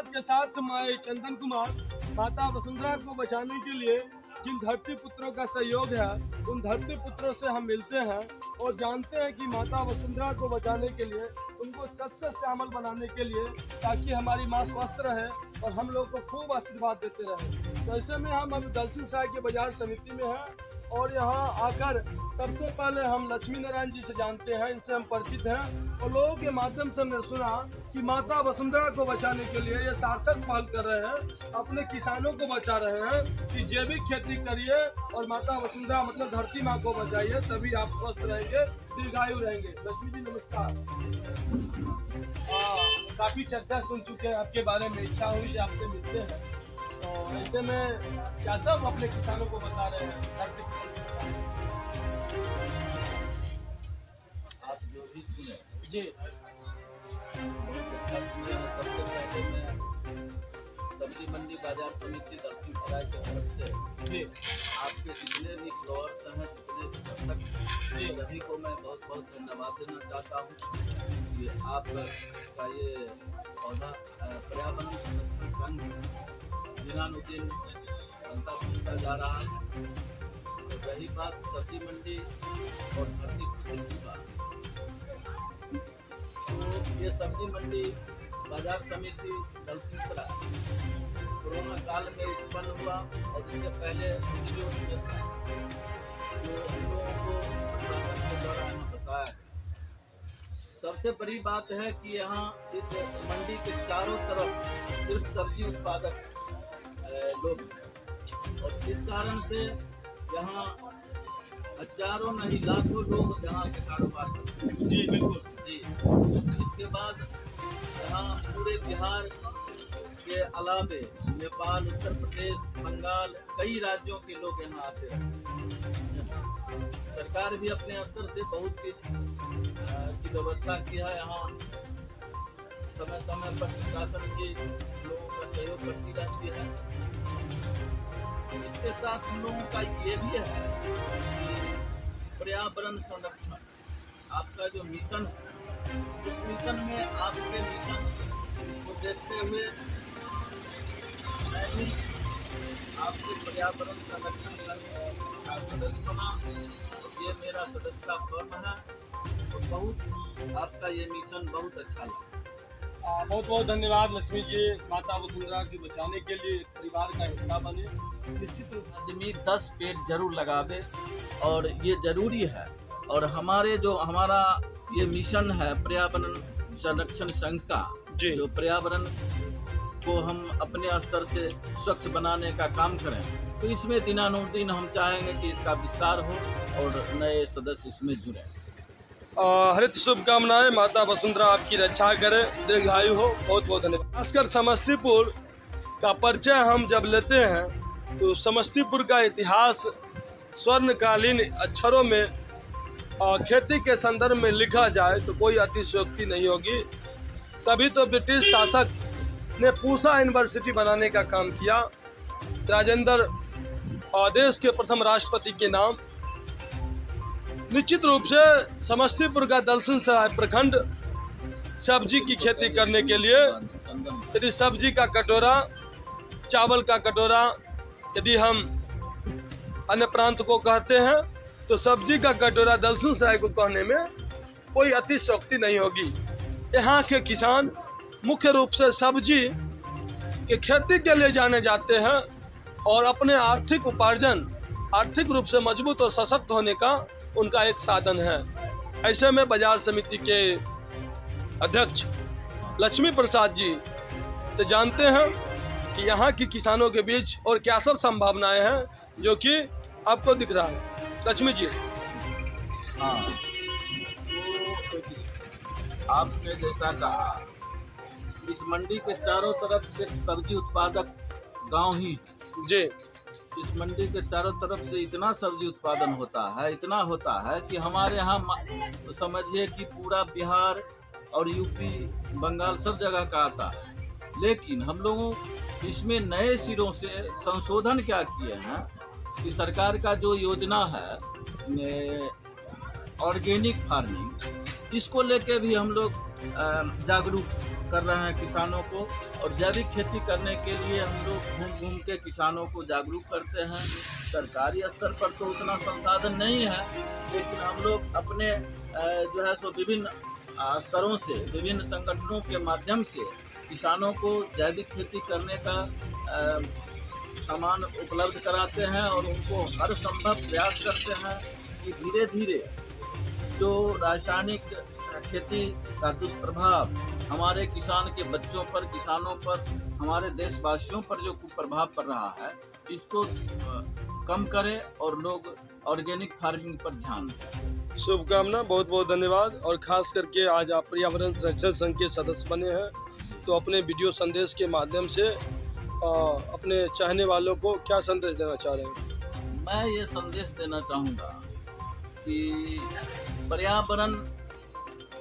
के साथ मैं चंदन कुमार माता वसुंधरा को बचाने के लिए जिन धरती पुत्रों का सहयोग है उन धरती पुत्रों से हम मिलते हैं और जानते हैं कि माता वसुंधरा को बचाने के लिए उनको सच श्यामल बनाने के लिए ताकि हमारी माँ स्वस्थ रहे और हम लोग को खूब आशीर्वाद देते रहे। तो ऐसे में हम अभी दलसिंह सराय के बाजार समिति में हैं और यहाँ आकर सबसे पहले हम लक्ष्मी नारायण जी से जानते हैं, इनसे हम परिचित हैं और लोगों के माध्यम से हमने सुना कि माता वसुंधरा को बचाने के लिए ये सार्थक पहल कर रहे हैं, अपने किसानों को बचा रहे हैं कि जैविक खेती करिए और माता वसुंधरा मतलब धरती माँ को बचाइए, तभी आप स्वस्थ रहेंगे, दीर्घायु रहेंगे। लक्ष्मी जी नमस्कार। काफी चर्चा सुन चुके हैं आपके बारे में, इच्छा हुई कि आपसे मिलते हैं, तो ऐसे में क्या सब अपने किसानों को बता रहे हैं? आप जो भी सुने जी, सबसे पहले मैं सब्जी मंडी बाजार समिति दलसिंह सराय की तरफ से जी, आपके जितने भी ग्रोअर्स हैं, जितने भी दर्शक हैं, सभी को मैं बहुत बहुत धन्यवाद देना चाहता हूँ कि आपका ये पौधा पर्यावरण संरक्षण संघ दिनानुदिन बनता बनता जा रहा है। तो रही बात सब्जी मंडी और धरती पुत्र की बात, तो ये सब्जी मंडी बाजार समिति दलसिंह सराय कोरोना काल में उत्पन्न हुआ और इससे पहले जो था जो हम लोगों को शासन के द्वारा यहाँ बसाया गया। सबसे बड़ी बात है कि यहाँ इस मंडी के चारों तरफ सिर्फ सब्जी उत्पादक लोग हैं और इस कारण से यहाँ हजारों नहीं लाखों लोग यहाँ से कारोबार करते हैं। जी बिल्कुल जी, इसके बाद यहाँ पूरे बिहार के अलावे नेपाल, उत्तर प्रदेश, बंगाल, कई राज्यों के लोग यहाँ आते रहते हैं। सरकार भी अपने स्तर से बहुत की व्यवस्था की है। यहाँ समय समय पर प्रशासन की लोगों का सहयोग करती रहती है। इसके साथ हम लोगों का ये भी है कि पर्यावरण संरक्षण आपका जो मिशन है, उस मिशन में आपके मिशन को देखते हुए मैं भी आपके पर्यावरण संरक्षण संघ का सदस्य बना। ये मेरा सदस्यता फॉर्म है, तो बहुत आपका ये मिशन बहुत अच्छा लगा। बहुत बहुत धन्यवाद लक्ष्मी जी, माता वसुंधरा को बचाने के लिए परिवार का हिस्सा बने। निश्चित रूप आदमी 10 पेड़ जरूर लगावे और ये जरूरी है। और हमारा ये मिशन है पर्यावरण संरक्षण संघ का, जो पर्यावरण को हम अपने स्तर से स्वच्छ बनाने का काम करें, तो इसमें दिनानुदिन हम चाहेंगे कि इसका विस्तार हो और नए सदस्य इसमें जुड़ें। हरित शुभकामनाएं, माता वसुंधरा आपकी रक्षा करे, दीर्घायु हो। बहुत बहुत धन्यवाद। खासकर समस्तीपुर का परिचय हम जब लेते हैं तो समस्तीपुर का इतिहास स्वर्णकालीन अक्षरों में खेती के संदर्भ में लिखा जाए तो कोई अतिशयोक्ति नहीं होगी। तभी तो ब्रिटिश शासक ने पूसा यूनिवर्सिटी बनाने का काम किया, राजेंद्र देश के प्रथम राष्ट्रपति के नाम। निश्चित रूप से समस्तीपुर का दलसिंह सराय प्रखंड सब्जी की खेती करने के लिए यदि सब्जी का कटोरा, चावल का कटोरा यदि हम अन्य प्रांत को कहते हैं तो सब्जी का कटोरा दलसिंह सराय को कहने में कोई अतिशयोक्ति नहीं होगी। यहाँ के किसान मुख्य रूप से सब्जी के खेती के लिए जाने जाते हैं और अपने आर्थिक उपार्जन, आर्थिक रूप से मजबूत और सशक्त होने का उनका एक साधन है। ऐसे में बाजार समिति के अध्यक्ष लक्ष्मी प्रसाद जी से जानते हैं कि यहाँ की किसानों के बीच और क्या सब संभावनाएं हैं जो कि आपको दिख रहा है। लक्ष्मी जी। हाँ, तो आपने जैसा कहा, इस मंडी के चारों तरफ सिर्फ सब्जी उत्पादक गांव ही जी। इस मंडी के चारों तरफ से इतना सब्जी उत्पादन होता है, इतना होता है कि हमारे यहाँ समझिए कि पूरा बिहार और यूपी, बंगाल सब जगह का आता है। लेकिन हम लोगों इसमें नए सिरों से संशोधन क्या किए हैं कि सरकार का जो योजना है ऑर्गेनिक फार्मिंग, इसको लेके भी हम लोग जागरूक कर रहे हैं किसानों को, और जैविक खेती करने के लिए हम लोग घूम घूम के किसानों को जागरूक करते हैं। सरकारी स्तर पर तो उतना संसाधन नहीं है, लेकिन हम लोग अपने जो है सो विभिन्न स्तरों से, विभिन्न संगठनों के माध्यम से किसानों को जैविक खेती करने का सामान उपलब्ध कराते हैं, और उनको हर संभव प्रयास करते हैं कि धीरे धीरे जो रासायनिक खेती का दुष्प्रभाव हमारे किसान के बच्चों पर, किसानों पर, हमारे देशवासियों पर जो कुप्रभाव पड़ रहा है, इसको कम करें और लोग ऑर्गेनिक फार्मिंग पर ध्यान दें। शुभकामना, बहुत बहुत धन्यवाद। और खास करके आज आप पर्यावरण संरक्षण संघ के सदस्य बने हैं, तो अपने वीडियो संदेश के माध्यम से अपने चाहने वालों को क्या संदेश देना चाह रहे हैं? मैं ये संदेश देना चाहूँगा कि पर्यावरण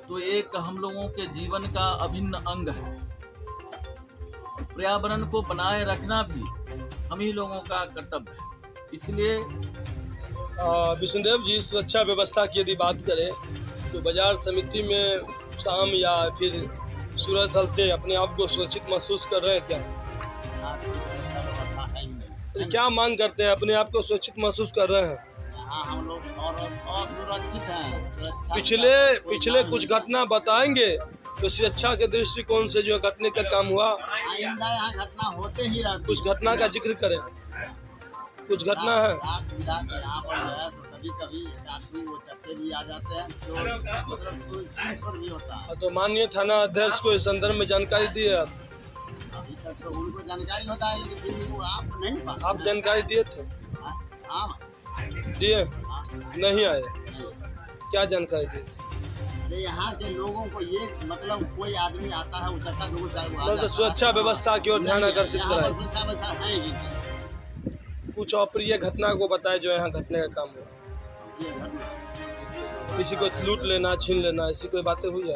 तो एक हम लोगों के जीवन का अभिन्न अंग है। पर्यावरण को बनाए रखना भी हम ही लोगों का कर्तव्य है। इसलिए विष्णुदेव जी, सुरक्षा व्यवस्था की यदि बात करें तो बाजार समिति में शाम या फिर सूरज ढलते अपने आप को सुरक्षित महसूस कर रहे हैं क्या? तो क्या मांग करते हैं? अपने आप को सुरक्षित महसूस कर रहे हैं? हाँ, हम लोग और असुरक्षित हैं। पिछले कुछ घटना बताएंगे तो सुरक्षा के दृष्टिकोण से जो घटने का काम हुआ, आइंदा यहाँ घटना होते ही रहती। कुछ घटना का जिक्र करें। कुछ घटना है रात बिरात यहाँ पर जो है तो कभी वो चक्के भी आ जाते हैं, जो मतलब छीन-छोड़ भी होता है। तो माननीय थाना अध्यक्ष को इस संदर्भ में जानकारी दी है? अभी तक तो उनको जानकारी होता है, लेकिन फिर वो आप नहीं पाते। आप जानकारी दिए थे? हाँ दिए? हाँ। नहीं आए? क्या जानकारी दी? अरे यहाँ के लोगों को ये मतलब कोई आदमी आता है उचक्का दो चार मतलब सुरक्षा व्यवस्था की ओर ध्यान आकर्षित कराए। सुरक्षा व्यवस्था है ही। कुछ अप्रिय घटना को बताए जो यहाँ घटने का काम हुआ। ये घटना किसी को लूट लेना, छीन लेना, ऐसी कोई बातें हुई है?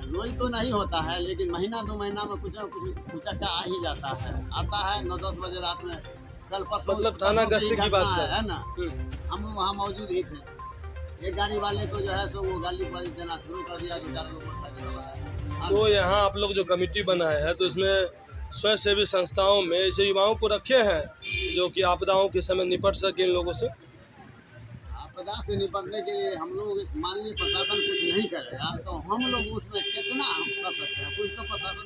रोज तो नहीं होता है, लेकिन महीना 2 महीना में कुछ न कुछ उचक्का आ ही जाता है। आता है 9-10 बजे रात में। कल परसों मतलब थाना गश्ती की बात है ना, हम वहाँ मौजूद ही थे। एक गाड़ी वाले को जो है तो वो गाली देना शुरू कर दिया, 2-4 लोग मोटरसाइकिल वाला है। तो यहाँ आप लोग जो कमेटी बनाए हैं, तो इसमें स्वयंसेवी संस्थाओं में ऐसे युवाओं को रखे हैं जो कि आपदाओं के समय निपट सके इन लोगों से? आपदा से निपटने के लिए हम लोग, मान लीजिए प्रशासन कुछ नहीं करेगा तो हम लोग उसमें कितना हम कर सकते हैं? कुछ तो प्रशासन